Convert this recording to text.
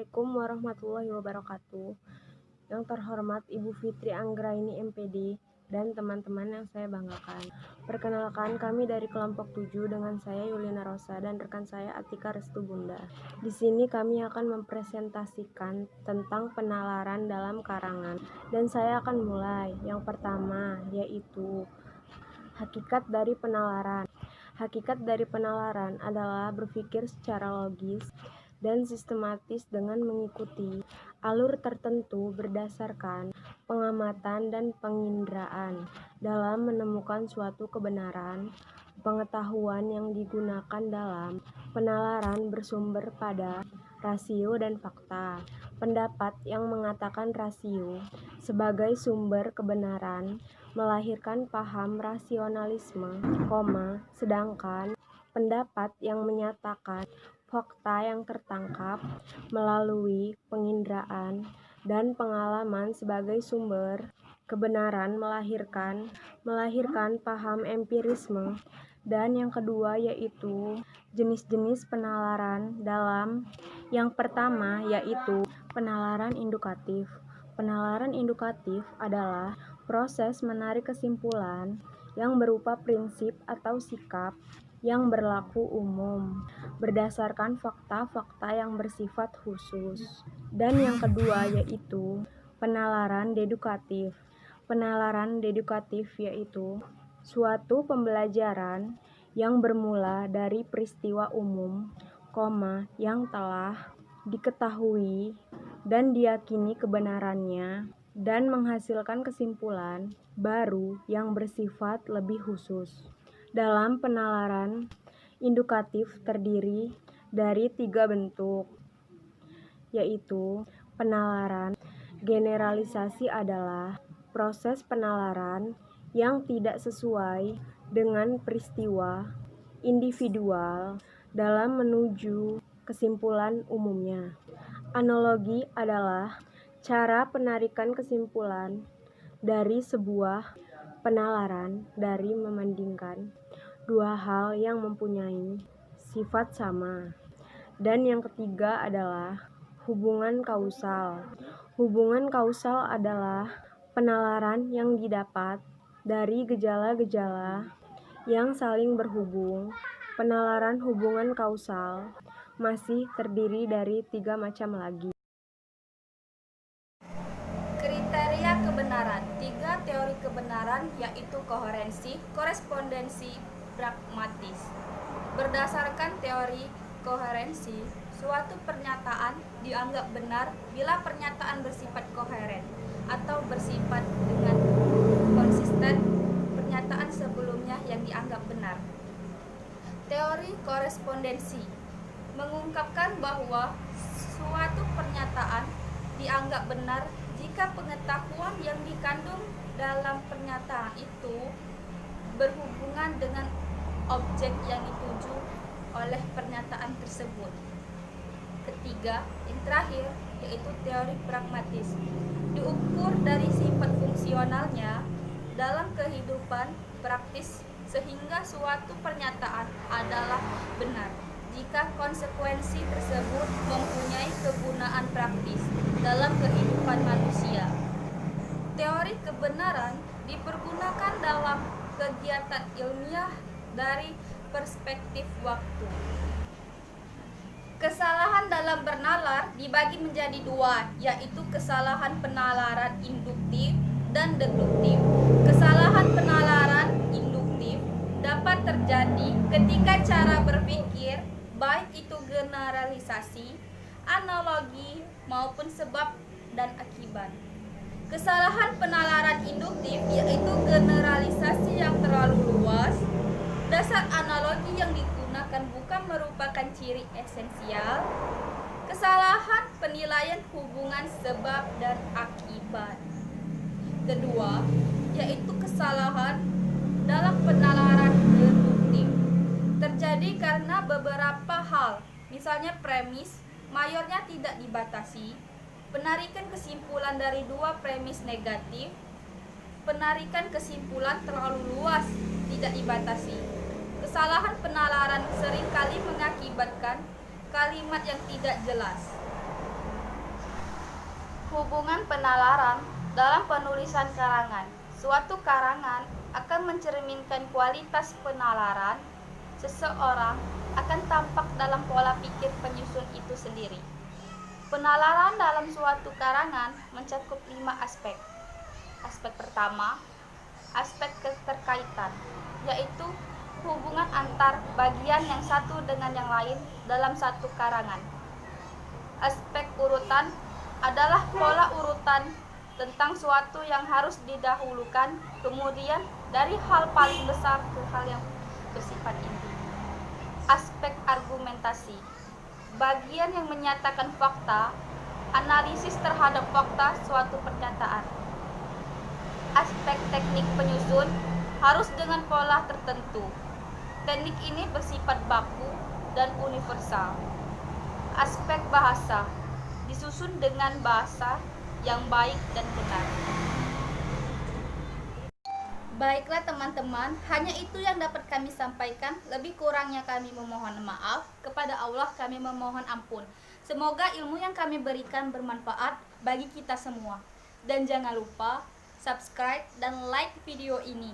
Assalamualaikum warahmatullahi wabarakatuh. Yang terhormat Ibu Fitri Anggraini MPD dan teman-teman yang saya banggakan. Perkenalkan, kami dari kelompok 7 dengan saya Yulina Rosa dan rekan saya Atika Restu Bunda. Di sini kami akan mempresentasikan tentang penalaran dalam karangan. Dan saya akan mulai. Yang pertama yaitu hakikat dari penalaran. Hakikat dari penalaran adalah berpikir secara logis dan sistematis dengan mengikuti alur tertentu berdasarkan pengamatan dan penginderaan dalam menemukan suatu kebenaran. Pengetahuan yang digunakan dalam penalaran bersumber pada rasio dan fakta. Pendapat yang mengatakan rasio sebagai sumber kebenaran melahirkan paham rasionalisme, sedangkan pendapat yang menyatakan fakta yang tertangkap melalui penginderaan dan pengalaman sebagai sumber kebenaran melahirkan paham empirisme. Dan yang kedua yaitu jenis-jenis penalaran dalam yang pertama yaitu penalaran indukatif. Penalaran indukatif adalah proses menarik kesimpulan yang berupa prinsip atau sikap yang berlaku umum berdasarkan fakta-fakta yang bersifat khusus. Dan yang kedua yaitu penalaran dedukatif. Penalaran dedukatif yaitu suatu pembelajaran yang bermula dari peristiwa umum, yang telah diketahui dan diyakini kebenarannya dan menghasilkan kesimpulan baru yang bersifat lebih khusus. Dalam penalaran indukatif terdiri dari 3 bentuk, yaitu penalaran generalisasi adalah proses penalaran yang tidak sesuai dengan peristiwa individual dalam menuju kesimpulan umumnya. Analogi adalah cara penarikan kesimpulan dari sebuah penalaran dari membandingkan dua hal yang mempunyai sifat sama. Dan yang ketiga adalah hubungan kausal. Hubungan kausal adalah penalaran yang didapat dari gejala-gejala yang saling berhubung. Penalaran hubungan kausal masih terdiri dari 3 macam lagi. Kriteria kebenaran. 3 teori kebenaran yaitu koherensi, korespondensi, pragmatis. Berdasarkan teori koherensi, suatu pernyataan dianggap benar bila pernyataan bersifat koheren atau bersifat dengan konsisten pernyataan sebelumnya yang dianggap benar. Teori korespondensi mengungkapkan bahwa suatu pernyataan dianggap benar jika pengetahuan yang dikandung dalam pernyataan itu berhubungan dengan objek yang dituju oleh pernyataan tersebut. Ketiga, yang terakhir, yaitu teori pragmatis, diukur dari sifat fungsionalnya dalam kehidupan praktis sehingga suatu pernyataan adalah benar jika konsekuensi tersebut mempunyai kegunaan praktis dalam kehidupan manusia. Teori kebenaran dipergunakan dalam kegiatan ilmiah dari perspektif waktu. Kesalahan dalam bernalar dibagi menjadi 2, yaitu kesalahan penalaran induktif dan deduktif. Kesalahan penalaran induktif dapat terjadi ketika cara berpikir, baik itu generalisasi, analogi, maupun sebab dan akibat. Kesalahan penalaran induktif yaitu generalisasi yang terlalu luas. Dasar analogi yang digunakan bukan merupakan ciri esensial. Kesalahan penilaian hubungan sebab dan akibat. Kedua, yaitu kesalahan dalam penalaran deduktif. Terjadi karena beberapa hal, misalnya premis mayornya tidak dibatasi, penarikan kesimpulan dari 2 premis negatif, penarikan kesimpulan terlalu luas tidak dibatasi. Kesalahan penalaran seringkali mengakibatkan kalimat yang tidak jelas. Hubungan penalaran dalam penulisan karangan. Suatu karangan akan mencerminkan kualitas penalaran seseorang akan tampak dalam pola pikir penyusun itu sendiri. Penalaran dalam suatu karangan mencakup 5 aspek. Aspek pertama, aspek keterkaitan, yaitu hubungan antar bagian yang satu dengan yang lain dalam satu karangan. Aspek urutan adalah pola urutan tentang suatu yang harus didahulukan, kemudian dari hal paling besar ke hal yang bersifat inti. Aspek argumentasi, bagian yang menyatakan fakta, analisis terhadap fakta suatu pernyataan. Aspek teknik penyusun harus dengan pola tertentu. Teknik ini bersifat baku dan universal. Aspek bahasa, disusun dengan bahasa yang baik dan benar. Baiklah teman-teman, hanya itu yang dapat kami sampaikan. Lebih kurangnya kami memohon maaf. Kepada Allah kami memohon ampun. Semoga ilmu yang kami berikan bermanfaat bagi kita semua. Dan jangan lupa subscribe dan like video ini.